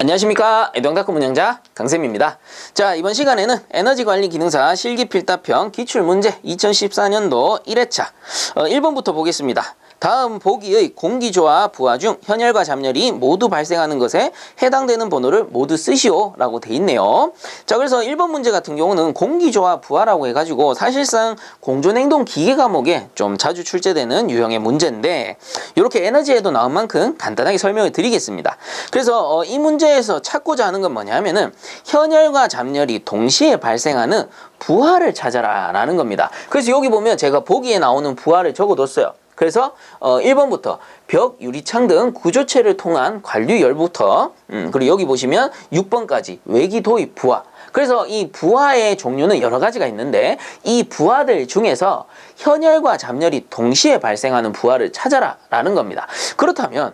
안녕하십니까. 애동닦고 문양자 강쌤입니다. 자, 이번 시간에는 에너지관리 기능사 실기필답형 기출문제 2014년도 1회차 1번부터 보겠습니다. 다음 보기의 공기조와 부하 중 현열과 잡열이 모두 발생하는 것에 해당되는 번호를 모두 쓰시오 라고 돼 있네요. 자, 그래서 1번 문제 같은 경우는 공기조와 부하라고 해가지고 사실상 공조냉동 기계 과목에 좀 자주 출제되는 유형의 문제인데 이렇게 에너지에도 나온 만큼 간단하게 설명을 드리겠습니다. 그래서 이 문제에서 찾고자 하는 건 뭐냐면은 현열과 잡열이 동시에 발생하는 부하를 찾아라 라는 겁니다. 그래서 여기 보면 제가 보기에 나오는 부하를 적어뒀어요. 그래서 1번부터 벽, 유리창 등 구조체를 통한 관류열부터 그리고 여기 보시면 6번까지 외기 도입 부하. 그래서 이 부하의 종류는 여러 가지가 있는데 이 부하들 중에서 현열과 잡열이 동시에 발생하는 부하를 찾아라 라는 겁니다. 그렇다면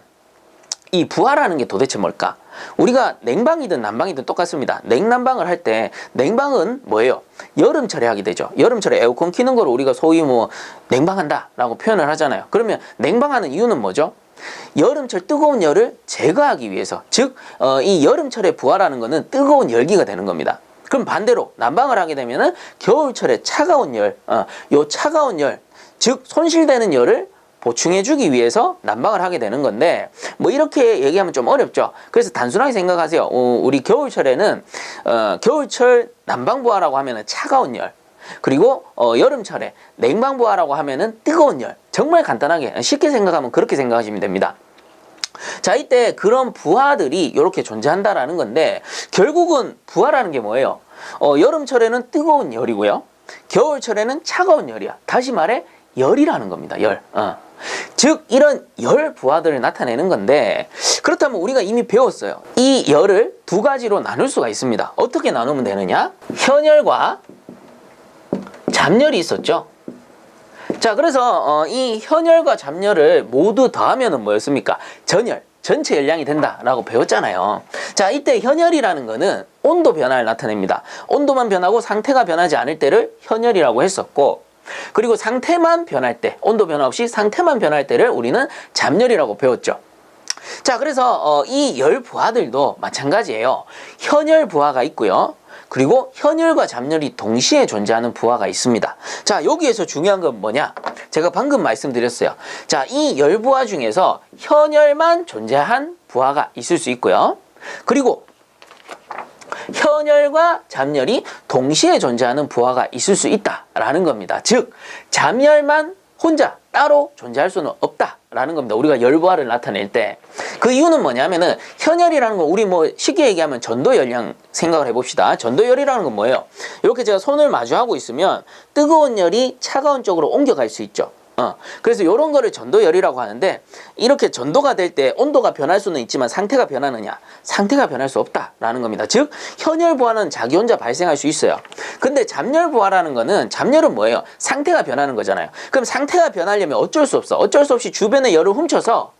이 부하라는 게 도대체 뭘까? 우리가 냉방이든 난방이든 똑같습니다. 냉난방을 할 때 냉방은 뭐예요? 여름철에 하게 되죠. 여름철에 에어컨 켜는 걸 우리가 소위 냉방한다 라고 표현을 하잖아요. 그러면 냉방하는 이유는 뭐죠? 여름철 뜨거운 열을 제거하기 위해서, 즉 이 여름철의 부하라는 거는 뜨거운 열기가 되는 겁니다. 그럼 반대로 난방을 하게 되면은 겨울철에 차가운 열, 요 차가운 열, 즉 손실되는 열을 보충해주기 위해서 난방을 하게 되는 건데 이렇게 얘기하면 좀 어렵죠. 그래서 단순하게 생각하세요. 우리 겨울철에는 겨울철 난방부하라고 하면은 차가운 열, 그리고 여름철에 냉방부하라고 하면은 뜨거운 열. 정말 간단하게 쉽게 생각하면 그렇게 생각하시면 됩니다. 자, 이때 그런 부하들이 이렇게 존재한다라는 건데 결국은 부하라는 게 뭐예요? 여름철에는 뜨거운 열이고요, 겨울철에는 차가운 열이야. 다시 말해 열이라는 겁니다. 열. 즉 이런 열 부하들을 나타내는 건데, 그렇다면 우리가 이미 배웠어요. 이 열을 두 가지로 나눌 수가 있습니다. 어떻게 나누면 되느냐? 현열과 잡열이 있었죠. 자, 그래서 이 현열과 잡열을 모두 더하면은 뭐였습니까? 전열, 전체 열량이 된다라고 배웠잖아요. 자, 이때 현열이라는 거는 온도 변화를 나타냅니다. 온도만 변하고 상태가 변하지 않을 때를 현열이라고 했었고, 그리고 상태만 변할 때, 온도 변화 없이 상태만 변할 때를 우리는 잡열이라고 배웠죠. 자, 그래서 이 열 부하들도 마찬가지예요. 현열 부하가 있고요, 그리고 현열과 잡열이 동시에 존재하는 부하가 있습니다. 자, 여기에서 중요한 건 뭐냐? 제가 방금 말씀드렸어요. 자, 이 열 부하 중에서 현열만 존재한 부하가 있을 수 있고요, 그리고 현열과 잡열이 동시에 존재하는 부하가 있을 수 있다라는 겁니다. 즉 잡열만 혼자 따로 존재할 수는 없다라는 겁니다. 우리가 열부하를 나타낼 때 그 이유는 뭐냐면은 현열이라는 건 우리 쉽게 얘기하면 전도열량 생각을 해봅시다. 전도열이라는 건 뭐예요? 이렇게 제가 손을 마주하고 있으면 뜨거운 열이 차가운 쪽으로 옮겨갈 수 있죠. 그래서 이런 거를 전도열이라고 하는데, 이렇게 전도가 될 때 온도가 변할 수는 있지만 상태가 변하느냐? 상태가 변할 수 없다라는 겁니다. 즉 현열 부하는 자기 혼자 발생할 수 있어요. 근데 잡열 부하라는 거는, 잡열은 뭐예요? 상태가 변하는 거잖아요. 그럼 상태가 변하려면 어쩔 수 없어. 어쩔 수 없이 주변의 열을 훔쳐서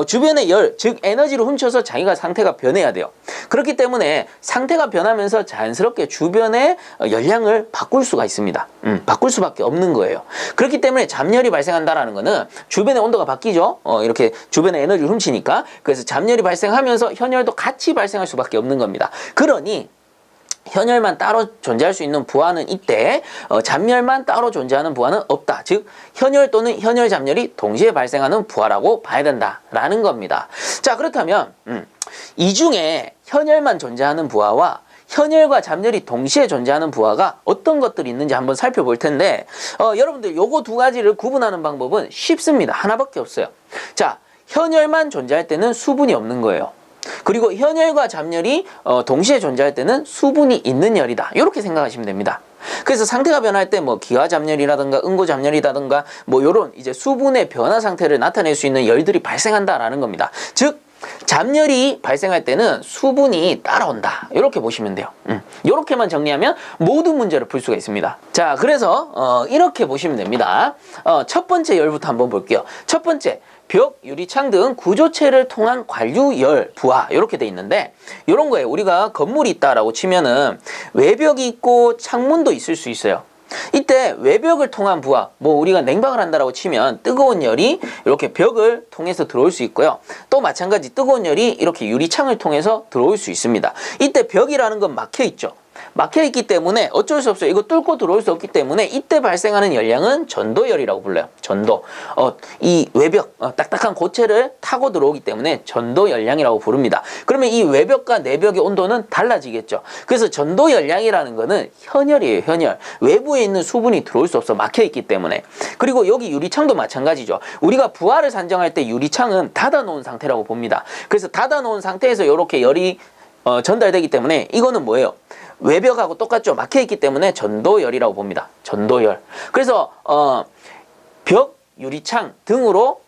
주변의 열, 즉 에너지를 훔쳐서 자기가 상태가 변해야 돼요. 그렇기 때문에 상태가 변하면서 자연스럽게 주변의 열량을 바꿀 수가 있습니다. 바꿀 수밖에 없는 거예요. 그렇기 때문에 잡열이 발생한다라는 거는 주변의 온도가 바뀌죠. 이렇게 주변의 에너지를 훔치니까. 그래서 잡열이 발생하면서 현열도 같이 발생할 수밖에 없는 겁니다. 그러니 현열만 따로 존재할 수 있는 부하는 있대, 잡열만 따로 존재하는 부하는 없다. 즉 현열 또는 현열 잡열이 동시에 발생하는 부하라고 봐야 된다라는 겁니다. 자, 그렇다면 이 중에 현열만 존재하는 부하와 현열과 잡열이 동시에 존재하는 부하가 어떤 것들이 있는지 한번 살펴볼 텐데, 여러분들 요거 두 가지를 구분하는 방법은 쉽습니다. 하나밖에 없어요. 자, 현열만 존재할 때는 수분이 없는 거예요. 그리고 현열과 잡열이 동시에 존재할 때는 수분이 있는 열이다. 이렇게 생각하시면 됩니다. 그래서 상태가 변할 때 기화잡열이라든가 응고잡열이라든가 요런 이제 수분의 변화 상태를 나타낼 수 있는 열들이 발생한다라는 겁니다. 즉 잡열이 발생할 때는 수분이 따라온다. 이렇게 보시면 돼요. 이렇게만 정리하면 모든 문제를 풀 수가 있습니다. 자, 그래서 이렇게 보시면 됩니다. 첫 번째 열부터 한번 볼게요. 첫 번째, 벽, 유리창 등 구조체를 통한 관류열, 부하 이렇게 돼 있는데, 이런 거예요. 우리가 건물이 있다라고 치면은 외벽이 있고 창문도 있을 수 있어요. 이때 외벽을 통한 부하, 뭐 우리가 냉방을 한다라고 치면 뜨거운 열이 이렇게 벽을 통해서 들어올 수 있고요. 또 마찬가지 뜨거운 열이 이렇게 유리창을 통해서 들어올 수 있습니다. 이때 벽이라는 건 막혀 있죠. 막혀 있기 때문에 어쩔 수 없어요. 이거 뚫고 들어올 수 없기 때문에 이때 발생하는 열량은 전도열이라고 불러요. 전도. 이 외벽, 딱딱한 고체를 타고 들어오기 때문에 전도열량이라고 부릅니다. 그러면 이 외벽과 내벽의 온도는 달라지겠죠. 그래서 전도열량이라는 거는 현열이에요. 현열. 외부에 있는 수분이 들어올 수 없어. 막혀 있기 때문에. 그리고 여기 유리창도 마찬가지죠. 우리가 부하를 산정할 때 유리창은 닫아놓은 상태라고 봅니다. 그래서 닫아놓은 상태에서 이렇게 열이 전달되기 때문에 이거는 뭐예요? 외벽하고 똑같죠. 막혀있기 때문에 전도열이라고 봅니다. 전도열. 그래서 벽, 유리창 등으로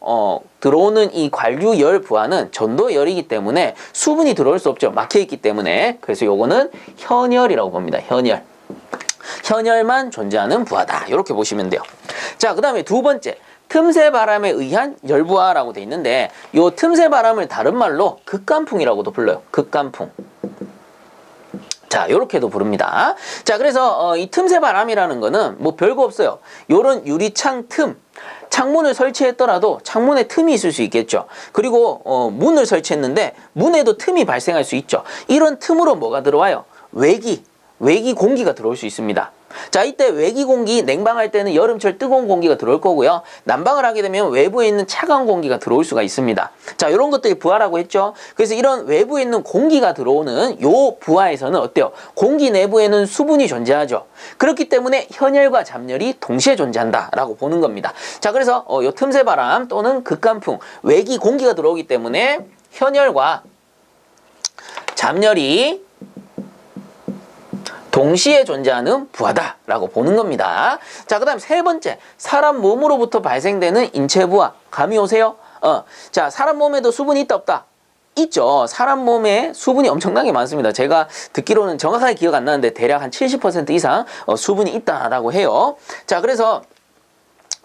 들어오는 이 관류열 부하는 전도열이기 때문에 수분이 들어올 수 없죠. 막혀있기 때문에. 그래서 요거는 현열이라고 봅니다. 현열. 현열만 존재하는 부하다. 이렇게 보시면 돼요. 자, 그 다음에 두 번째. 틈새 바람에 의한 열부하라고 돼 있는데 요 틈새 바람을 다른 말로 극간풍이라고도 불러요. 극간풍. 자, 요렇게도 부릅니다. 자, 그래서 이 틈새 바람이라는 거는 뭐 별거 없어요. 요런 유리창 틈, 창문을 설치했더라도 창문에 틈이 있을 수 있겠죠. 그리고 문을 설치했는데 문에도 틈이 발생할 수 있죠. 이런 틈으로 뭐가 들어와요? 외기 공기가 들어올 수 있습니다. 자, 이때 외기 공기, 냉방할 때는 여름철 뜨거운 공기가 들어올 거고요. 난방을 하게 되면 외부에 있는 차가운 공기가 들어올 수가 있습니다. 자, 이런 것들이 부하라고 했죠. 그래서 이런 외부에 있는 공기가 들어오는 요 부하에서는 어때요? 공기 내부에는 수분이 존재하죠. 그렇기 때문에 현열과 잡열이 동시에 존재한다라고 보는 겁니다. 자, 그래서 요 틈새 바람 또는 극간풍, 외기 공기가 들어오기 때문에 현열과 잡열이 동시에 존재하는 부하다라고 보는 겁니다. 자, 그 다음 세 번째, 사람 몸으로부터 발생되는 인체 부하. 감이 오세요? 자, 사람 몸에도 수분이 있다 없다? 있죠. 사람 몸에 수분이 엄청나게 많습니다. 제가 듣기로는 정확하게 기억 안 나는데 대략 한 70% 이상 수분이 있다라고 해요. 자, 그래서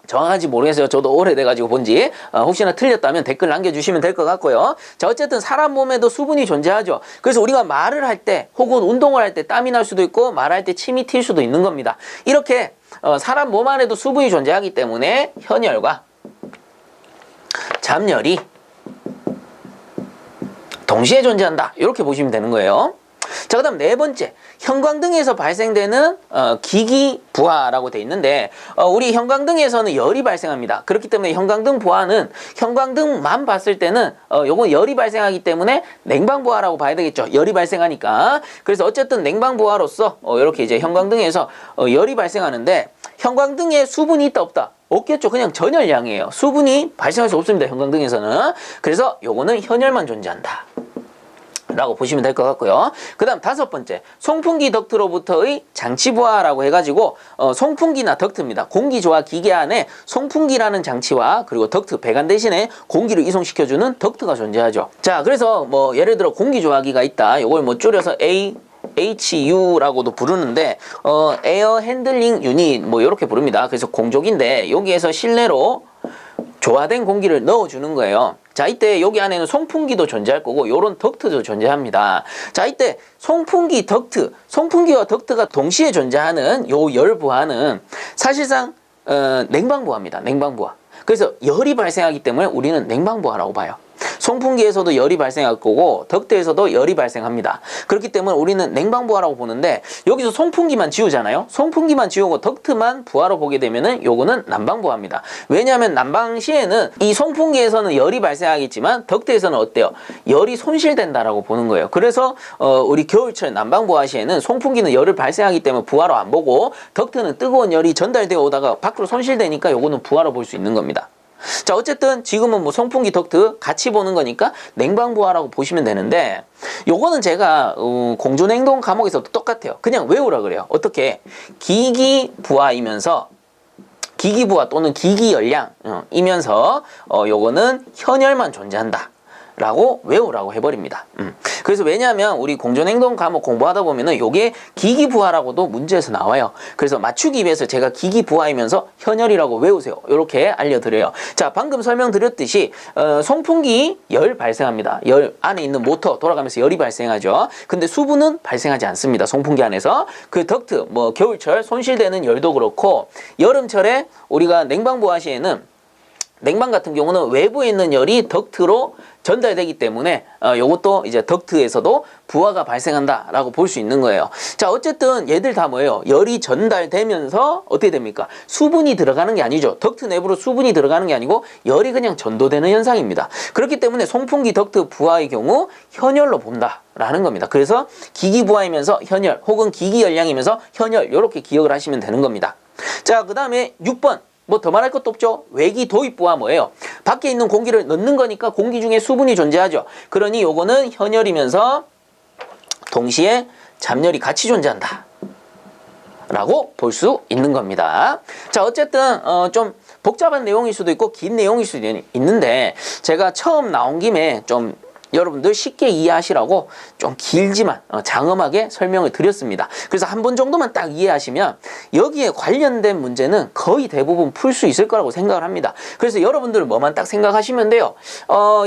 정확한지 모르겠어요. 저도 오래돼가지고 본지. 혹시나 틀렸다면 댓글 남겨주시면 될 것 같고요. 자, 어쨌든 사람 몸에도 수분이 존재하죠. 그래서 우리가 말을 할 때 혹은 운동을 할 때 땀이 날 수도 있고 말할 때 침이 튈 수도 있는 겁니다. 이렇게 사람 몸 안에도 수분이 존재하기 때문에 현열과 잡열이 동시에 존재한다. 이렇게 보시면 되는 거예요. 자, 그 다음 네 번째, 형광등에서 발생되는 기기 부하라고 돼 있는데 우리 형광등에서는 열이 발생합니다. 그렇기 때문에 형광등 부하는 형광등만 봤을 때는 요건 열이 발생하기 때문에 냉방 부하라고 봐야 되겠죠. 열이 발생하니까. 그래서 어쨌든 냉방 부하로서 이렇게 이제 형광등에서 열이 발생하는데 형광등에 수분이 있다 없다? 없겠죠. 그냥 전열량이에요. 수분이 발생할 수 없습니다. 형광등에서는. 그래서 요거는 현열만 존재한다 라고 보시면 될 것 같고요. 그 다음 다섯 번째, 송풍기 덕트로부터의 장치부하라고 해가지고 송풍기나 덕트입니다. 공기조화 기계 안에 송풍기라는 장치와 그리고 덕트, 배관 대신에 공기를 이송시켜주는 덕트가 존재하죠. 자, 그래서 뭐 예를 들어 공기조화기가 있다. 이걸 뭐 줄여서 HU라고도 부르는데 에어 핸들링 유닛 뭐 이렇게 부릅니다. 그래서 공조기인데 여기에서 실내로 조화된 공기를 넣어주는 거예요. 자, 이때 여기 안에는 송풍기도 존재할 거고 요런 덕트도 존재합니다. 자, 이때 송풍기, 덕트, 송풍기와 덕트가 동시에 존재하는 요 열부하는 사실상 냉방부하입니다. 냉방부하. 그래서 열이 발생하기 때문에 우리는 냉방부하라고 봐요. 송풍기에서도 열이 발생할 거고 덕트에서도 열이 발생합니다. 그렇기 때문에 우리는 냉방부하라고 보는데 여기서 송풍기만 지우잖아요. 송풍기만 지우고 덕트만 부하로 보게 되면은 요거는 난방부하입니다. 왜냐하면 난방 시에는 이 송풍기에서는 열이 발생하겠지만 덕트에서는 어때요? 열이 손실된다라고 보는 거예요. 그래서 우리 겨울철 난방부하 시에는 송풍기는 열을 발생하기 때문에 부하로 안 보고 덕트는 뜨거운 열이 전달되어 오다가 밖으로 손실되니까 요거는 부하로 볼 수 있는 겁니다. 자, 어쨌든 지금은 뭐 송풍기, 덕트 같이 보는 거니까 냉방부하라고 보시면 되는데 요거는 제가 공조냉동 과목에서도 똑같아요. 그냥 외우라 그래요. 어떻게? 기기부하이면서 기기부하 또는 기기열량이면서 요거는 현열만 존재한다 라고 외우라고 해버립니다. 그래서 왜냐하면 우리 공존행동 과목 공부하다 보면은 요게 기기부하라고도 문제에서 나와요. 그래서 맞추기 위해서 제가 기기부하이면서 현열이라고 외우세요. 이렇게 알려드려요. 자, 방금 설명드렸듯이 송풍기 열 발생합니다. 열 안에 있는 모터 돌아가면서 열이 발생하죠. 근데 수분은 발생하지 않습니다. 송풍기 안에서. 그 덕트, 뭐 겨울철 손실되는 열도 그렇고 여름철에 우리가 냉방부하 시에는 냉방 같은 경우는 외부에 있는 열이 덕트로 전달되기 때문에 요것도 이제 덕트에서도 부하가 발생한다라고 볼 수 있는 거예요. 자, 어쨌든 얘들 다 뭐예요? 열이 전달되면서 어떻게 됩니까? 수분이 들어가는 게 아니죠. 덕트 내부로 수분이 들어가는 게 아니고 열이 그냥 전도되는 현상입니다. 그렇기 때문에 송풍기 덕트 부하의 경우 현열로 본다라는 겁니다. 그래서 기기 부하이면서 현열 혹은 기기 열량이면서 현열 이렇게 기억을 하시면 되는 겁니다. 자, 그 다음에 6번. 뭐 더 말할 것도 없죠. 외기 도입부하 뭐예요? 밖에 있는 공기를 넣는 거니까 공기 중에 수분이 존재하죠. 그러니 요거는 현열이면서 동시에 잡열이 같이 존재한다 라고 볼 수 있는 겁니다. 자, 어쨌든 좀 복잡한 내용일 수도 있고 긴 내용일 수도 있는데 제가 처음 나온 김에 좀 여러분들 쉽게 이해하시라고 좀 길지만 장엄하게 설명을 드렸습니다. 그래서 한 번 정도만 딱 이해하시면 여기에 관련된 문제는 거의 대부분 풀 수 있을 거라고 생각을 합니다. 그래서 여러분들 뭐만 딱 생각하시면 돼요.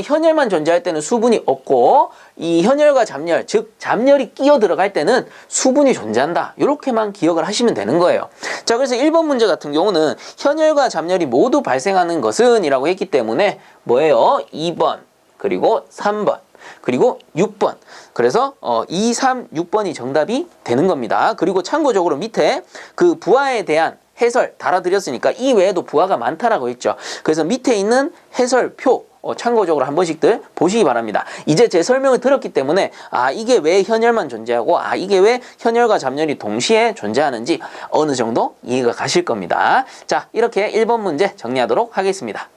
현열만 존재할 때는 수분이 없고 이 현열과 잡열, 즉 잡열이 끼어 들어갈 때는 수분이 존재한다. 이렇게만 기억을 하시면 되는 거예요. 자, 그래서 1번 문제 같은 경우는 현열과 잡열이 모두 발생하는 것은 이라고 했기 때문에 뭐예요? 2번 그리고 3번 그리고 6번 그래서 2, 3, 6번이 정답이 되는 겁니다. 그리고 참고적으로 밑에 그 부하에 대한 해설 달아드렸으니까 이 외에도 부하가 많다라고 했죠. 그래서 밑에 있는 해설표 참고적으로 한 번씩들 보시기 바랍니다. 이제 제 설명을 들었기 때문에 이게 왜 현열만 존재하고 이게 왜 현열과 잡열이 동시에 존재하는지 어느 정도 이해가 가실 겁니다. 자, 이렇게 1번 문제 정리하도록 하겠습니다.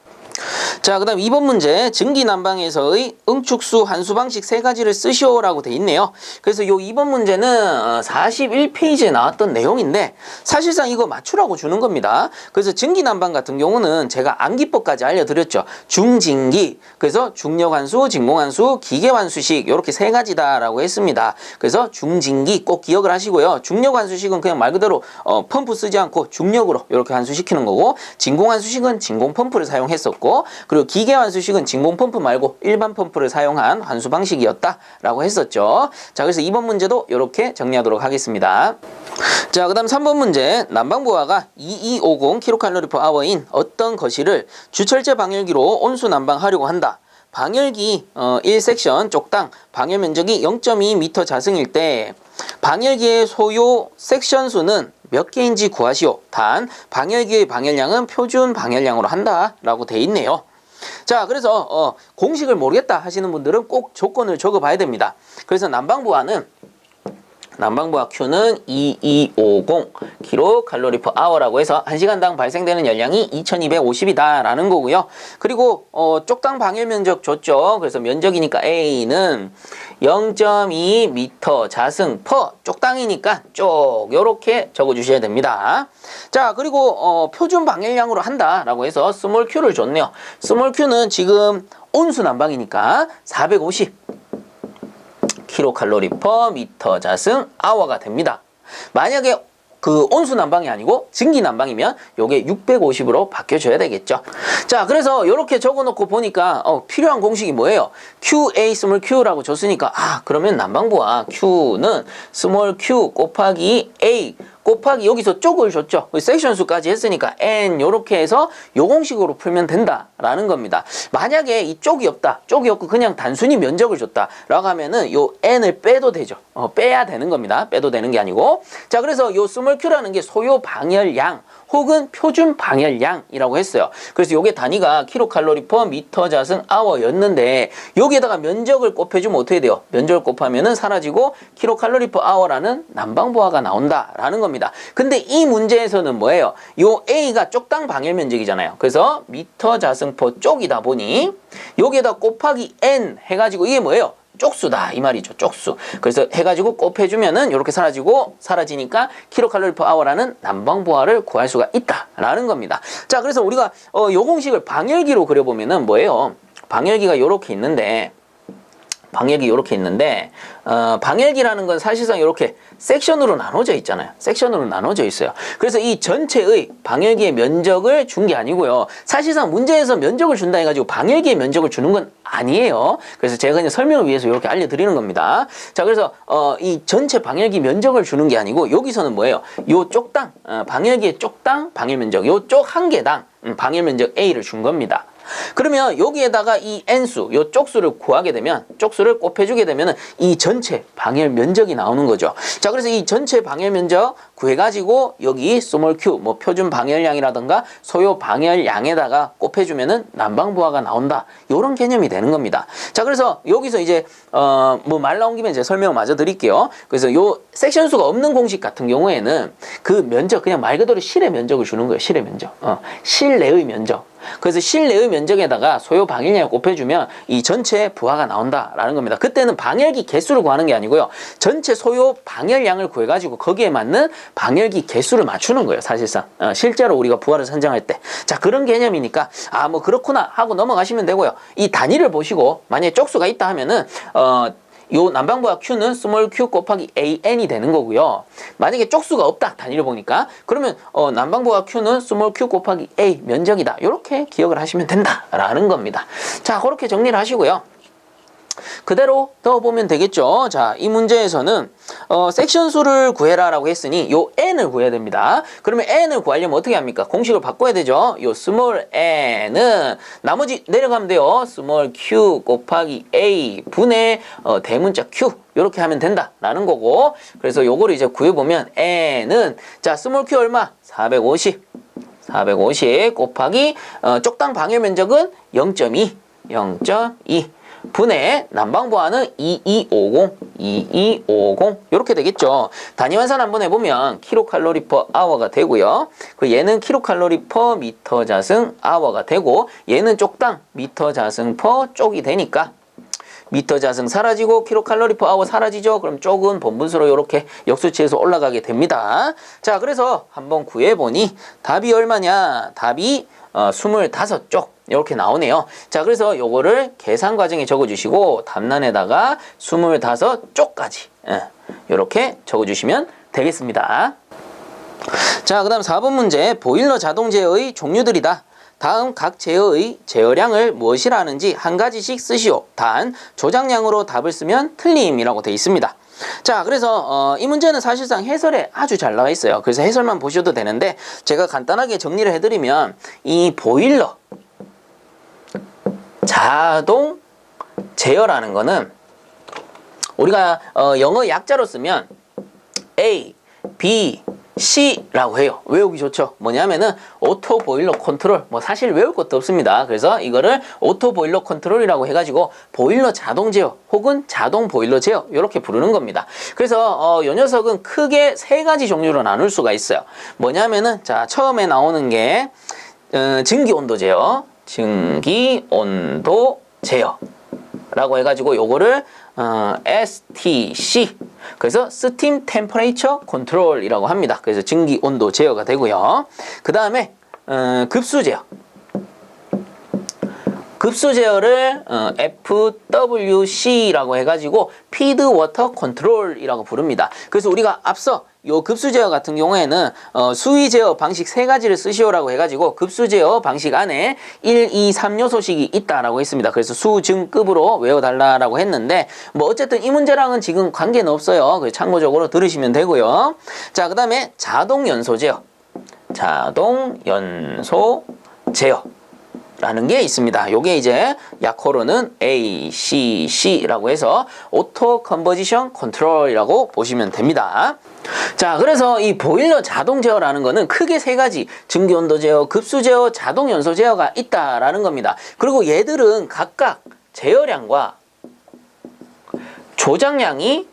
자, 그 다음 2번 문제 증기난방에서의 응축수 환수 방식 세 가지를 쓰시오라고 돼 있네요. 그래서 요 2번 문제는 41페이지에 나왔던 내용인데 사실상 이거 맞추라고 주는 겁니다. 그래서 증기난방 같은 경우는 제가 암기법까지 알려드렸죠. 중진기, 그래서 중력환수, 진공환수, 기계환수식 이렇게 세 가지다라고 했습니다. 그래서 중진기 꼭 기억을 하시고요. 중력환수식은 그냥 말 그대로 펌프 쓰지 않고 중력으로 이렇게 환수시키는 거고, 진공환수식은 진공펌프를 사용했었고, 그리고 기계환수식은 진공펌프 말고 일반 펌프를 사용한 환수 방식이었다라고 했었죠. 자, 그래서 2번 문제도 이렇게 정리하도록 하겠습니다. 자, 그 다음 3번 문제 난방부하가 2250kcal/h인 어떤 거실을 주철제 방열기로 온수 난방하려고 한다. 방열기 1섹션 쪽당 방열 면적이 0.2m 자승일 때 방열기의 소요 섹션 수는 몇 개인지 구하시오. 단 방열기의 방열량은 표준 방열량으로 한다 라고 돼 있네요. 자, 그래서 공식을 모르겠다 하시는 분들은 꼭 조건을 적어 봐야 됩니다. 그래서 난방부하는 Q는 2250kcal/h라고 해서 1시간당 발생되는 열량이 2250이다 라는 거고요. 그리고 쪽당 방열 면적 줬죠. 그래서 면적이니까 A는 0.2m 자승 per 쪽당이니까 쪽 요렇게 적어주셔야 됩니다. 자, 그리고 표준 방열량으로 한다 라고 해서 스몰 q를 줬네요. 스몰 q는 지금 온수 난방이니까 450 kcal/m 자승 hour가 됩니다. 만약에 그 온수 난방이 아니고 증기 난방이면 요게 650으로 바뀌어줘야 되겠죠. 자, 그래서 이렇게 적어놓고 보니까 필요한 공식이 뭐예요? QA 스몰 q라고 줬으니까 그러면 난방부하 Q는 스몰 q 곱하기 A 곱하기 여기서 쪽을 줬죠. 섹션 수까지 했으니까 N 요렇게 해서 요 공식으로 풀면 된다라는 겁니다. 만약에 이 쪽이 없다. 쪽이 없고 그냥 단순히 면적을 줬다 라고 하면은 요 N을 빼도 되죠. 빼야 되는 겁니다. 빼도 되는 게 아니고. 자, 그래서 요 스몰 q라는 게 소요 방열량 혹은 표준 방열량이라고 했어요. 그래서 요게 단위가 kcal/m 자승 hour였는데 여기에다가 면적을 곱해주면 어떻게 돼요? 면적을 곱하면은 사라지고 kcal/h라는 난방부하가 나온다라는 겁니다. 근데 이 문제에서는 뭐예요? 요 A가 쪽당 방열 면적이잖아요. 그래서 미터 자승 per 쪽이다 보니 여기에다 곱하기 N 해가지고 이게 뭐예요? 쪽수다 이 말이죠. 쪽수. 그래서 해가지고 곱해주면은 이렇게 사라지니까 kcal/h라는 난방부하를 구할 수가 있다라는 겁니다. 자, 그래서 우리가 요 공식을 방열기로 그려보면은 뭐예요? 방열기가 이렇게 있는데 방열기 이렇게 있는데 방열기라는 건 사실상 이렇게 섹션으로 나눠져 있잖아요. 섹션으로 나눠져 있어요. 그래서 이 전체의 방열기의 면적을 준 게 아니고요. 사실상 문제에서 면적을 준다 해가지고 방열기의 면적을 주는 건 아니에요. 그래서 제가 그냥 설명을 위해서 이렇게 알려드리는 겁니다. 자, 그래서 이 전체 방열기 면적을 주는 게 아니고 여기서는 뭐예요? 요 쪽당 방열기의 쪽당 방열 면적, 요 쪽 한 개당 방열 면적 A를 준 겁니다. 그러면 여기에다가 이 n수, 요 쪽수를 구하게 되면, 쪽수를 곱해주게 되면 이 전체 방열 면적이 나오는 거죠. 자, 그래서 이 전체 방열 면적 구해가지고 여기 스몰 q, 뭐 표준 방열량이라든가 소요 방열량에다가 곱해주면은 난방부하가 나온다. 요런 개념이 되는 겁니다. 자, 그래서 여기서 이제 뭐 말 나온 김에 이제 설명을 마저 드릴게요. 그래서 요 섹션수가 없는 공식 같은 경우에는 그 면적, 그냥 말 그대로 실의 면적을 주는 거예요. 실의 면적. 실내의 면적. 그래서 실내의 면적에다가 소요 방열량을 곱해주면 이 전체 부하가 나온다라는 겁니다. 그때는 방열기 개수를 구하는 게 아니고요. 전체 소요 방열량을 구해가지고 거기에 맞는 방열기 개수를 맞추는 거예요. 사실상 실제로 우리가 부하를 선정할 때. 자, 그런 개념이니까 뭐 그렇구나 하고 넘어가시면 되고요. 이 단위를 보시고 만약에 쪽수가 있다 하면은 요 난방부하 Q는 스몰 q 곱하기 AN이 되는 거고요. 만약에 쪽수가 없다, 단위를 보니까. 그러면 난방부하 Q는 스몰 q 곱하기 A 면적이다. 이렇게 기억을 하시면 된다라는 겁니다. 자, 그렇게 정리를 하시고요. 그대로 넣어보면 되겠죠. 자, 이 문제에서는 섹션 수를 구해라라고 했으니 요 n을 구해야 됩니다. 그러면 n을 구하려면 어떻게 합니까? 공식을 바꿔야 되죠. 요 스몰 n은 나머지 내려가면 돼요. 스몰 q 곱하기 a 분의 대문자 q 이렇게 하면 된다라는 거고, 그래서 요거를 이제 구해보면 n은 자 스몰 q 얼마? 450 곱하기 쪽당 방열 면적은 0.2 분의 난방부하는 2250 이렇게 되겠죠. 단위 환산 한번 해보면 킬로칼로리 퍼 아워가 되고요. 그 얘는 킬로칼로리 퍼 미터 자승 아워가 되고, 얘는 쪽당 미터 자승 퍼 쪽이 되니까 미터 자승 사라지고 킬로칼로리 퍼 아워 사라지죠. 그럼 쪽은 본분수로 이렇게 역수치해서 올라가게 됩니다. 자, 그래서 한번 구해보니 답이 얼마냐? 답이 25쪽 이렇게 나오네요. 자, 그래서 요거를 계산 과정에 적어주시고 답란에다가 25쪽까지 이렇게 적어주시면 되겠습니다. 자, 그 다음 4번 문제. 보일러 자동 제어의 종류들이다. 다음 각 제어의 제어량을 무엇이라 하는지 한 가지씩 쓰시오. 단 조작량으로 답을 쓰면 틀림이라고 되어 있습니다. 자, 그래서 이 문제는 사실상 해설에 아주 잘 나와 있어요. 그래서 해설만 보셔도 되는데 제가 간단하게 정리를 해드리면 이 보일러 자동 제어라는 거는 우리가 영어 약자로 쓰면 A, B, C라고 해요. 외우기 좋죠. 뭐냐면은 오토 보일러 컨트롤, 뭐 사실 외울 것도 없습니다. 그래서 이거를 오토 보일러 컨트롤이라고 해가지고 보일러 자동 제어 혹은 자동 보일러 제어 이렇게 부르는 겁니다. 그래서 이 녀석은 크게 세 가지 종류로 나눌 수가 있어요. 뭐냐면은 자 처음에 나오는 게 증기 온도 제어, 증기 온도 제어라고 해가지고 요거를 STC, 그래서 스팀 템퍼레이처 컨트롤이라고 합니다. 그래서 증기 온도 제어가 되고요. 그 다음에 급수 제어, 급수 제어를 FWC라고 해가지고 피드 워터 컨트롤이라고 부릅니다. 그래서 우리가 앞서 요 급수 제어 같은 경우에는 수위 제어 방식 세 가지를 쓰시오라고 해가지고 급수 제어 방식 안에 1, 2, 3 요소식이 있다라고 했습니다. 그래서 수증급으로 외워달라라고 했는데 뭐 어쨌든 이 문제랑은 지금 관계는 없어요. 그래서 참고적으로 들으시면 되고요. 자, 그 다음에 자동 연소 제어, 자동 연소 제어 라는 게 있습니다. 요게 이제 약호로는 ACC라고 해서 오토 컨버지션 컨트롤이라고 보시면 됩니다. 자, 그래서 이 보일러 자동 제어라는 거는 크게 세 가지, 증기 온도 제어, 급수 제어, 자동 연소 제어가 있다라는 겁니다. 그리고 얘들은 각각 제어량과 조작량이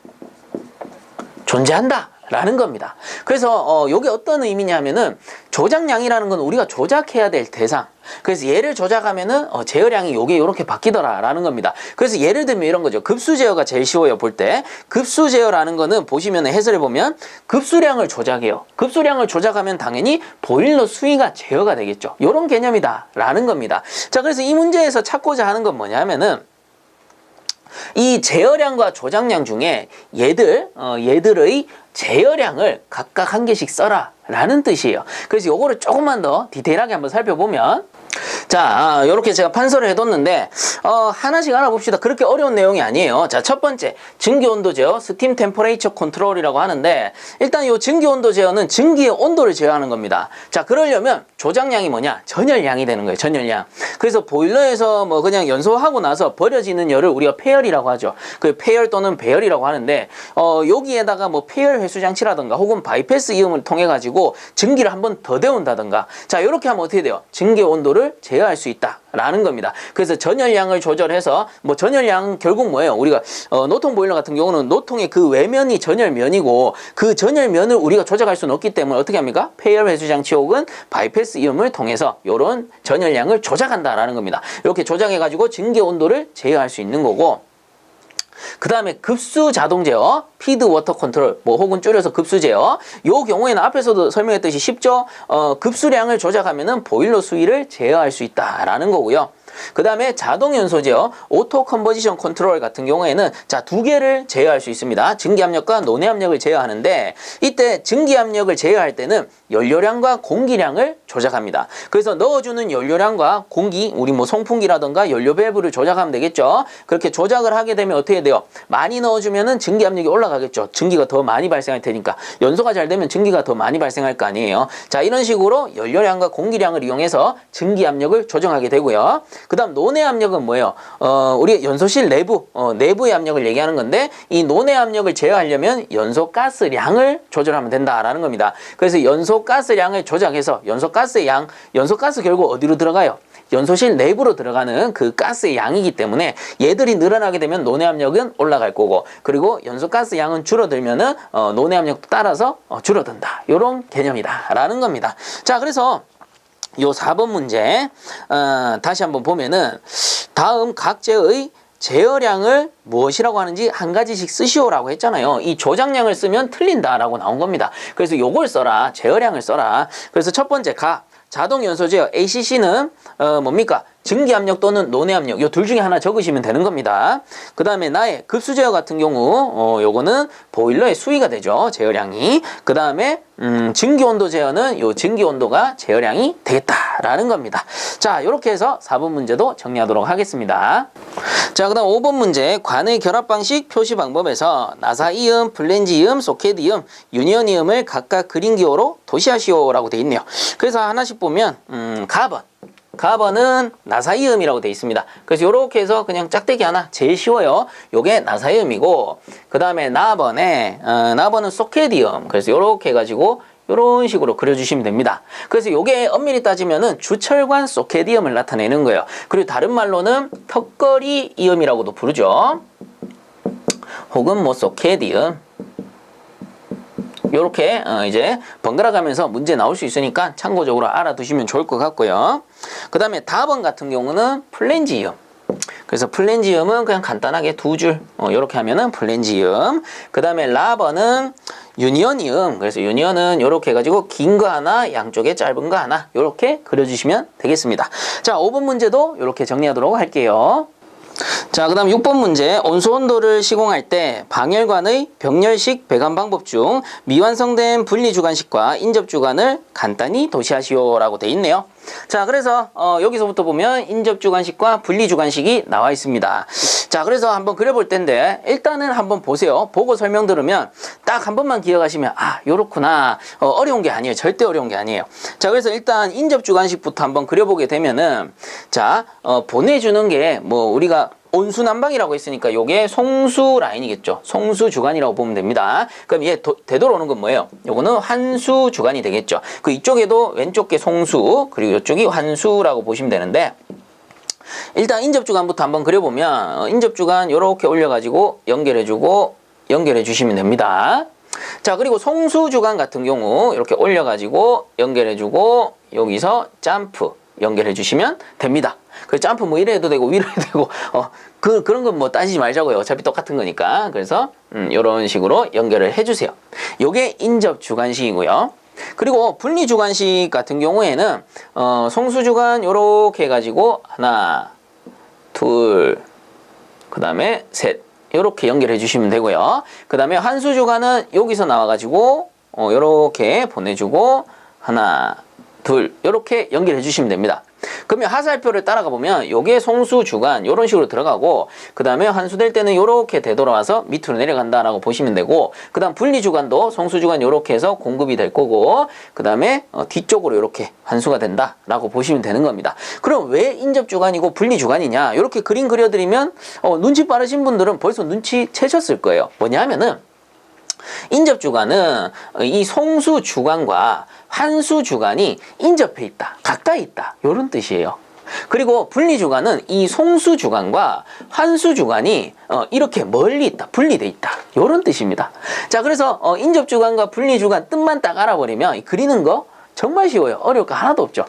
존재한다 라는 겁니다. 그래서 요게 어떤 의미냐면은 조작량이라는 건 우리가 조작해야 될 대상, 그래서 얘를 조작하면은 제어량이 요게 요렇게 바뀌더라 라는 겁니다. 그래서 예를 들면 이런 거죠. 급수 제어가 제일 쉬워요. 볼 때 급수 제어라는 거는 보시면 해설해 보면 급수량을 조작해요. 급수량을 조작하면 당연히 보일러 수위가 제어가 되겠죠. 요런 개념이다 라는 겁니다. 자, 그래서 이 문제에서 찾고자 하는 건 뭐냐면은 이 제어량과 조작량 중에 얘들의 제어량을 각각 한 개씩 써라 라는 뜻이에요. 그래서 요거를 조금만 더 디테일하게 한번 살펴보면, 자, 요렇게 제가 판서를 해뒀는데, 하나씩 알아봅시다. 그렇게 어려운 내용이 아니에요. 자, 첫 번째, 증기온도 제어, 스팀 템퍼레이처 컨트롤이라고 하는데, 일단 요 증기온도 제어는 증기의 온도를 제어하는 겁니다. 자, 그러려면 조작량이 뭐냐? 전열량이 되는 거예요. 전열량. 그래서 보일러에서 뭐 그냥 연소하고 나서 버려지는 열을 우리가 폐열이라고 하죠. 그 폐열 또는 배열이라고 하는데, 여기에다가 뭐 폐열 회수 장치라든가 혹은 바이패스 이음을 통해 가지고 증기를 한 번 더 데운다든가, 자, 요렇게 하면 어떻게 돼요? 증기 온도를 제어할 수 있다라는 겁니다. 그래서 전열량을 조절해서, 뭐 전열량 결국 뭐예요? 우리가 노통 보일러 같은 경우는 노통의 그 외면이 전열면이고, 그 전열면을 우리가 조작할 수는 없기 때문에 어떻게 합니까? 폐열 회수 장치 혹은 바이패스 이음을 통해서 요런 전열량을 조작한다라는 겁니다. 이렇게 조작해 가지고 증기 온도를 제어할 수 있는 거고, 그 다음에 급수 자동 제어, 피드 워터 컨트롤, 뭐 혹은 줄여서 급수 제어. 요 경우에는 앞에서도 설명했듯이 쉽죠? 급수량을 조작하면은 보일러 수위를 제어할 수 있다라는 거고요. 그 다음에 자동 연소 제어, 오토 컨버지션 컨트롤 같은 경우에는 자, 두 개를 제어할 수 있습니다. 증기압력과 논해압력을 제어하는데, 이때 증기압력을 제어할 때는 연료량과 공기량을 조작합니다. 그래서 넣어주는 연료량과 공기, 우리 뭐 송풍기라든가 연료 밸브를 조작하면 되겠죠. 그렇게 조작을 하게 되면 어떻게 돼요? 많이 넣어주면은 증기압력이 올라가겠죠. 증기가 더 많이 발생할 테니까. 연소가 잘 되면 증기가 더 많이 발생할 거 아니에요. 자, 이런 식으로 연료량과 공기량을 이용해서 증기압력을 조정하게 되고요. 그 다음 논해압력은 뭐예요? 우리 연소실 내부의 압력을 얘기하는 건데, 이 논해압력을 제어하려면 연소가스량을 조절하면 된다라는 겁니다. 그래서 연소가스량을 조작해서 연소가스의 양, 연소가스 결국 어디로 들어가요? 연소실 내부로 들어가는 그 가스의 양이기 때문에 얘들이 늘어나게 되면 논해압력은 올라갈 거고, 그리고 연소가스 양은 줄어들면은 논해압력도 따라서 줄어든다. 이런 개념이다라는 겁니다. 자, 그래서 요 4번 문제 다시 한번 보면은, 다음 각제의 제어량을 무엇이라고 하는지 한 가지씩 쓰시오라고 했잖아요. 이 조작량을 쓰면 틀린다라고 나온 겁니다. 그래서 요걸 써라. 제어량을 써라. 그래서 첫 번째 자동 연소 제어 ACC는 뭡니까? 증기압력 또는 논해압력, 요 둘 중에 하나 적으시면 되는 겁니다. 그 다음에 나의 급수 제어 같은 경우 요거는 보일러의 수위가 되죠. 제어량이. 그 다음에 증기온도 제어는 요 증기온도가 제어량이 되겠다라는 겁니다. 자, 요렇게 해서 4번 문제도 정리하도록 하겠습니다. 자, 그 다음 5번 문제, 관의 결합 방식 표시 방법에서 나사 이음, 플랜지 이음, 소켓 이음, 유니언 이음을 각각 그림 기호로 도시하시오라고 돼 있네요. 그래서 하나씩 보면 가번은 나사이음이라고 되어 있습니다. 그래서 이렇게 해서 그냥 짝대기 하나, 제일 쉬워요. 요게 나사이음이고, 그 다음에 나번은 소켓이음. 그래서 이렇게 해가지고 이런 식으로 그려주시면 됩니다. 그래서 요게 엄밀히 따지면은 주철관 소켓이음을 나타내는 거예요. 그리고 다른 말로는 턱걸이 이음이라고도 부르죠. 혹은 뭐 소켓이음. 요렇게 이제 번갈아 가면서 문제 나올 수 있으니까 참고적으로 알아두시면 좋을 것 같고요. 그 다음에 다번 같은 경우는 플랜지이음. 그래서 플랜지이음은 그냥 간단하게 두 줄 요렇게 하면은 플랜지이음. 그 다음에 라번은 유니언이음. 그래서 유니언은 요렇게 해가지고 긴 거 하나, 양쪽에 짧은 거 하나 요렇게 그려주시면 되겠습니다. 자, 5번 문제도 요렇게 정리하도록 할게요. 자, 그 다음 6번 문제, 온수 온도를 시공할 때 방열관의 병렬식 배관 방법 중 미완성된 분리주관식과 인접주관을 간단히 도시하시오라고 돼 있네요. 자, 그래서 여기서부터 보면 인접주관식과 분리주관식이 나와 있습니다. 자, 그래서 한번 그려볼 텐데, 일단은 한번 보세요. 보고 설명 들으면 딱 한 번만 기억하시면 요렇구나. 어려운 게 아니에요. 절대 어려운 게 아니에요. 자, 그래서 일단 인접주관식부터 한번 그려보게 되면은, 자, 보내주는 게 뭐 우리가 온수난방이라고 했으니까 요게 송수 라인이겠죠. 송수 주관이라고 보면 됩니다. 그럼 얘 되돌아오는 건 뭐예요? 요거는 환수 주관이 되겠죠. 그 이쪽에도 왼쪽 게 송수, 그리고 이쪽이 환수라고 보시면 되는데, 일단 인접주관부터 한번 그려보면 인접주관 요렇게 올려가지고 연결해주고 연결해 주시면 됩니다. 자, 그리고 송수주관 같은 경우 이렇게 올려가지고 연결해주고 여기서 점프 연결해 주시면 됩니다. 그 점프 뭐 이래 해도 되고 위로 해도 되고 그런 건 뭐 따지지 말자고요. 어차피 똑같은 거니까. 그래서 이런 식으로 연결을 해주세요. 요게 인접주관식이고요. 그리고 분리주관식 같은 경우에는 송수주관 요렇게 해가지고 하나, 둘, 그 다음에 셋. 이렇게 연결해 주시면 되고요. 그 다음에 환수 주간은 여기서 나와가지고 이렇게 보내주고 하나, 둘 이렇게 연결해 주시면 됩니다. 그러면 하살표를 따라가 보면 요게 송수 주간 이런 식으로 들어가고 그 다음에 환수될 때는 이렇게 되돌아와서 밑으로 내려간다라고 보시면 되고 그 다음 분리 주간도 송수 주간 이렇게 해서 공급이 될 거고 그 다음에 뒤쪽으로 이렇게 환수가 된다라고 보시면 되는 겁니다. 그럼 왜 인접 주간이고 분리 주간이냐 이렇게 그림 그려드리면 눈치 빠르신 분들은 벌써 눈치채셨을 거예요. 뭐냐 하면은 인접 주간은 이 송수 주간과 환수 주간이 인접해 있다, 가까이 있다 이런 뜻이에요. 그리고 분리 주간은 이 송수 주간과 환수 주간이 이렇게 멀리 있다, 분리돼 있다 이런 뜻입니다. 자, 그래서 인접 주간과 분리 주간 뜻만 딱 알아버리면 그리는 거 정말 쉬워요. 어려울 거 하나도 없죠.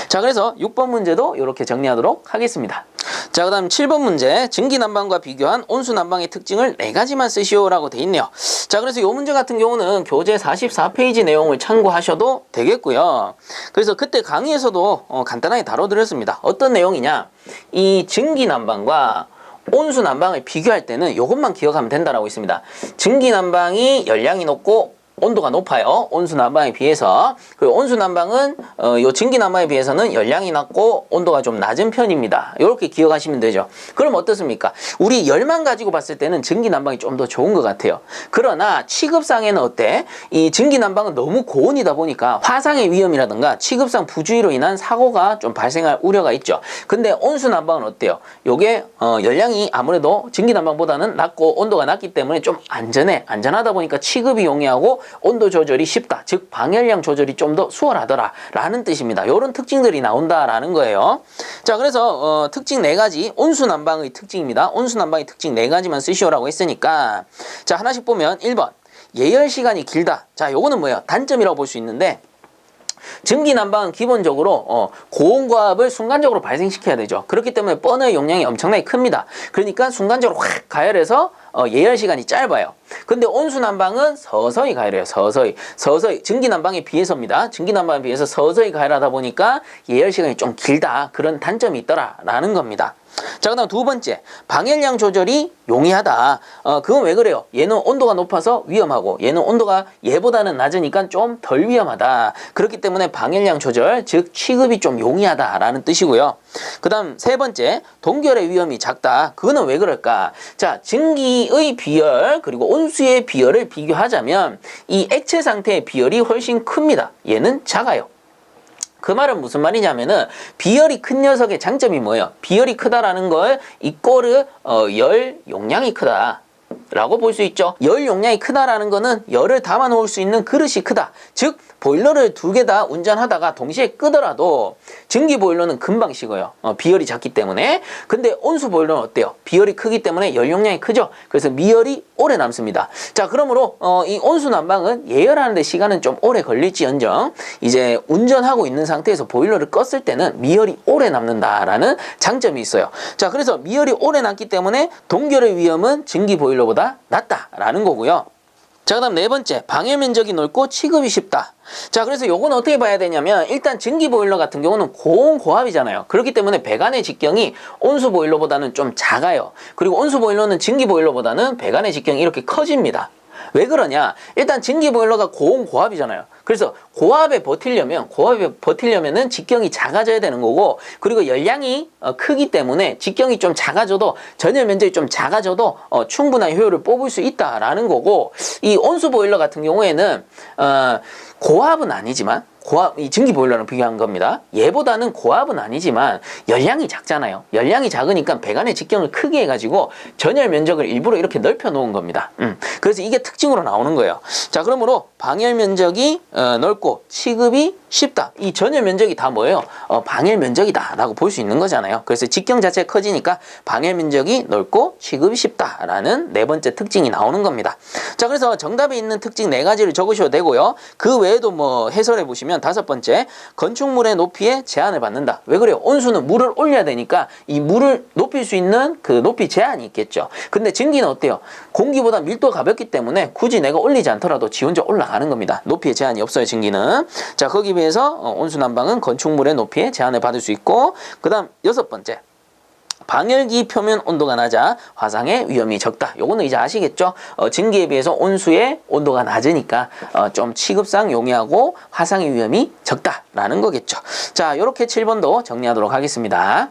자, 그래서 6번 문제도 이렇게 정리하도록 하겠습니다. 자, 그 다음 7번 문제. 증기난방과 비교한 온수난방의 특징을 4가지만 쓰시오라고 돼 있네요. 자, 그래서 이 문제 같은 경우는 교재 44페이지 내용을 참고하셔도 되겠고요. 그래서 그때 강의에서도 간단하게 다뤄드렸습니다. 어떤 내용이냐. 이 증기난방과 온수난방을 비교할 때는 이것만 기억하면 된다라고 있습니다. 증기난방이 열량이 높고 온도가 높아요. 온수난방에 비해서. 그리고 온수난방은 요 증기난방에 비해서는 열량이 낮고 온도가 좀 낮은 편입니다. 이렇게 기억하시면 되죠. 그럼 어떻습니까? 우리 열만 가지고 봤을 때는 증기난방이 좀 더 좋은 것 같아요. 그러나 취급상에는 어때? 이 증기난방은 너무 고온이다 보니까 화상의 위험이라든가 취급상 부주의로 인한 사고가 좀 발생할 우려가 있죠. 근데 온수난방은 어때요? 요게 열량이 아무래도 증기난방보다는 낮고 온도가 낮기 때문에 좀 안전하다 보니까 취급이 용이하고 온도 조절이 쉽다. 즉 방열량 조절이 좀 더 수월하더라 라는 뜻입니다. 이런 특징들이 나온다라는 거예요. 자, 그래서 특징 4가지 온수난방의 특징입니다. 온수난방의 특징 4가지만 쓰시오라고 했으니까 자, 하나씩 보면 1번 예열시간이 길다. 자, 요거는 뭐예요? 단점이라고 볼 수 있는데 증기난방은 기본적으로 고온과압을 순간적으로 발생시켜야 되죠. 그렇기 때문에 버너의 용량이 엄청나게 큽니다. 그러니까 순간적으로 확 가열해서 예열 시간이 짧아요. 근데 온수난방은 서서히 가열해요. 서서히 증기난방에 비해서입니다. 증기난방에 비해서 서서히 가열하다 보니까 예열 시간이 좀 길다. 그런 단점이 있더라라는 겁니다. 자, 그 다음 2번째 방열량 조절이 용이하다. 그건 왜 그래요? 얘는 온도가 높아서 위험하고 얘는 온도가 얘보다는 낮으니까 좀 덜 위험하다. 그렇기 때문에 방열량 조절, 즉 취급이 좀 용이하다라는 뜻이고요. 그 다음 3번째 동결의 위험이 작다. 그거는 왜 그럴까? 자, 증기의 비열 그리고 온수의 비열을 비교하자면 이 액체 상태의 비열이 훨씬 큽니다. 얘는 작아요. 그 말은 무슨 말이냐면은 비열이 큰 녀석의 장점이 뭐예요? 비열이 크다라는 걸 이꼬르 열 용량이 크다 라고 볼 수 있죠. 열 용량이 크다라는 거는 열을 담아 놓을 수 있는 그릇이 크다. 즉 보일러를 2개 다 운전하다가 동시에 끄더라도 증기 보일러는 금방 식어요. 비열이 작기 때문에. 근데 온수 보일러는 어때요? 비열이 크기 때문에 열 용량이 크죠. 그래서 미열이 오래 남습니다. 자, 그러므로 이 온수 난방은 예열하는 데 시간은 좀 오래 걸릴지언정 이제 운전하고 있는 상태에서 보일러를 껐을 때는 미열이 오래 남는다라는 장점이 있어요. 자, 그래서 미열이 오래 남기 때문에 동결의 위험은 증기 보일러보다 낮다라는 거고요. 자, 그 다음 4번째 방열 면적이 넓고 취급이 쉽다. 자, 그래서 요건 어떻게 봐야 되냐면 일단 증기 보일러 같은 경우는 고온 고압이잖아요. 그렇기 때문에 배관의 직경이 온수 보일러보다는 좀 작아요. 그리고 온수 보일러는 증기 보일러보다는 배관의 직경이 이렇게 커집니다. 왜 그러냐? 일단 증기 보일러가 고온 고압이잖아요. 그래서 고압에 버티려면은 직경이 작아져야 되는 거고, 그리고 열량이 크기 때문에 직경이 좀 작아져도, 전열 면적이 좀 작아져도 충분한 효율을 뽑을 수 있다라는 거고, 이 온수 보일러 같은 경우에는 고압은 아니지만 이 증기 보일러랑 비교한 겁니다. 얘보다는 고압은 아니지만 열량이 작잖아요. 열량이 작으니까 배관의 직경을 크게 해가지고 전열 면적을 일부러 이렇게 넓혀 놓은 겁니다. 그래서 이게 특징으로 나오는 거예요. 자, 그러므로 방열 면적이 넓고 취급이 쉽다. 이 전열 면적이 다 뭐예요? 방열 면적이다 라고 볼 수 있는 거잖아요. 그래서 직경 자체가 커지니까 방열 면적이 넓고 취급이 쉽다라는 4번째 특징이 나오는 겁니다. 자, 그래서 정답에 있는 특징 4가지를 적으셔도 되고요. 그 외에도 뭐 해설해 보시면 5번째 건축물의 높이에 제한을 받는다. 왜 그래요? 온수는 물을 올려야 되니까 이 물을 높일 수 있는 그 높이 제한이 있겠죠. 근데 증기는 어때요? 공기보다 밀도가 가볍기 때문에 굳이 내가 올리지 않더라도 지 혼자 올라가는 겁니다. 높이에 제한이 없어요, 증기는. 자, 거기에 비해서 온수 난방은 건축물의 높이에 제한을 받을 수 있고, 그 다음 6번째 방열기 표면 온도가 낮아 화상의 위험이 적다. 요거는 이제 아시겠죠? 증기에 비해서 온수의 온도가 낮으니까 좀 취급상 용이하고 화상의 위험이 적다라는 거겠죠. 자, 요렇게 7번도 정리하도록 하겠습니다.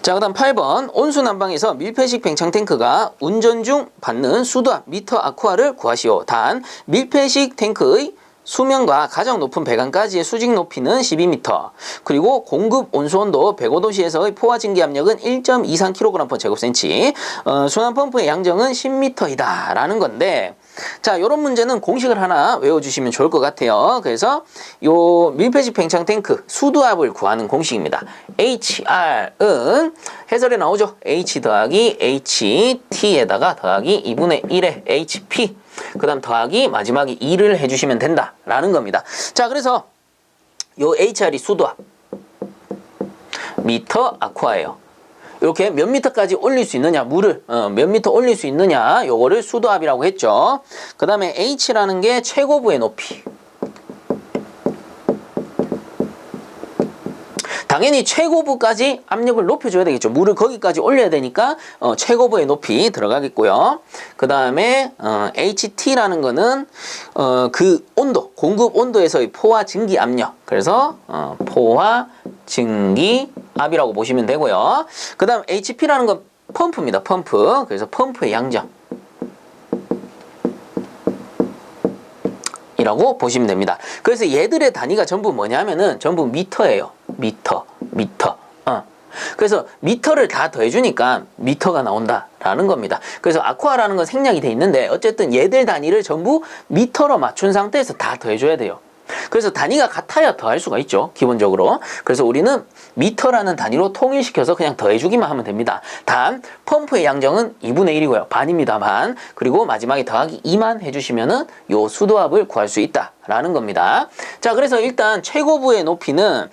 자, 그 다음 8번 온수 난방에서 밀폐식 팽창 탱크가 운전 중 받는 수도압 미터 아쿠아를 구하시오. 단 밀폐식 탱크의 수면과 가장 높은 배관까지의 수직 높이는 12m, 그리고 공급 온수온도 105도씨에서의 포화 증기 압력은 1.23kg/제곱센치, 순환 펌프의 양정은 10m이다 라는 건데, 자, 요런 문제는 공식을 하나 외워주시면 좋을 것 같아요. 그래서 요 밀폐식 팽창 탱크 수도압을 구하는 공식입니다. HR은 해설에 나오죠. H 더하기 HT에다가 더하기 2분의 1의 HP, 그 다음 더하기 마지막에 2를 해주시면 된다라는 겁니다. 자, 그래서 요 HR이 수도압, 미터 아쿠아예요. 이렇게 몇 미터까지 올릴 수 있느냐, 물을 몇 미터 올릴 수 있느냐, 요거를 수도압이라고 했죠. 그 다음에 H라는 게 최고부의 높이. 당연히 최고부까지 압력을 높여줘야 되겠죠. 물을 거기까지 올려야 되니까 최고부의 높이 들어가겠고요. 그 다음에 HT라는 거는 그 온도, 공급 온도에서의 포화 증기 압력. 그래서 포화 증기 압이라고 보시면 되고요. 그 다음 HP라는 건 펌프입니다. 펌프. 그래서 펌프의 양정 이라고 보시면 됩니다. 그래서 얘들의 단위가 전부 뭐냐면은 전부 미터예요. 미터. 그래서 미터를 다 더해주니까 미터가 나온다라는 겁니다. 그래서 아쿠아라는 건 생략이 돼 있는데 어쨌든 얘들 단위를 전부 미터로 맞춘 상태에서 다 더해줘야 돼요. 그래서 단위가 같아야 더할 수가 있죠. 기본적으로. 그래서 우리는 미터라는 단위로 통일시켜서 그냥 더해주기만 하면 됩니다. 단 펌프의 양정은 2분의 1이고요. 반입니다. 반. 그리고 마지막에 더하기 2만 해주시면은 요 수도압을 구할 수 있다라는 겁니다. 자, 그래서 일단 최고부의 높이는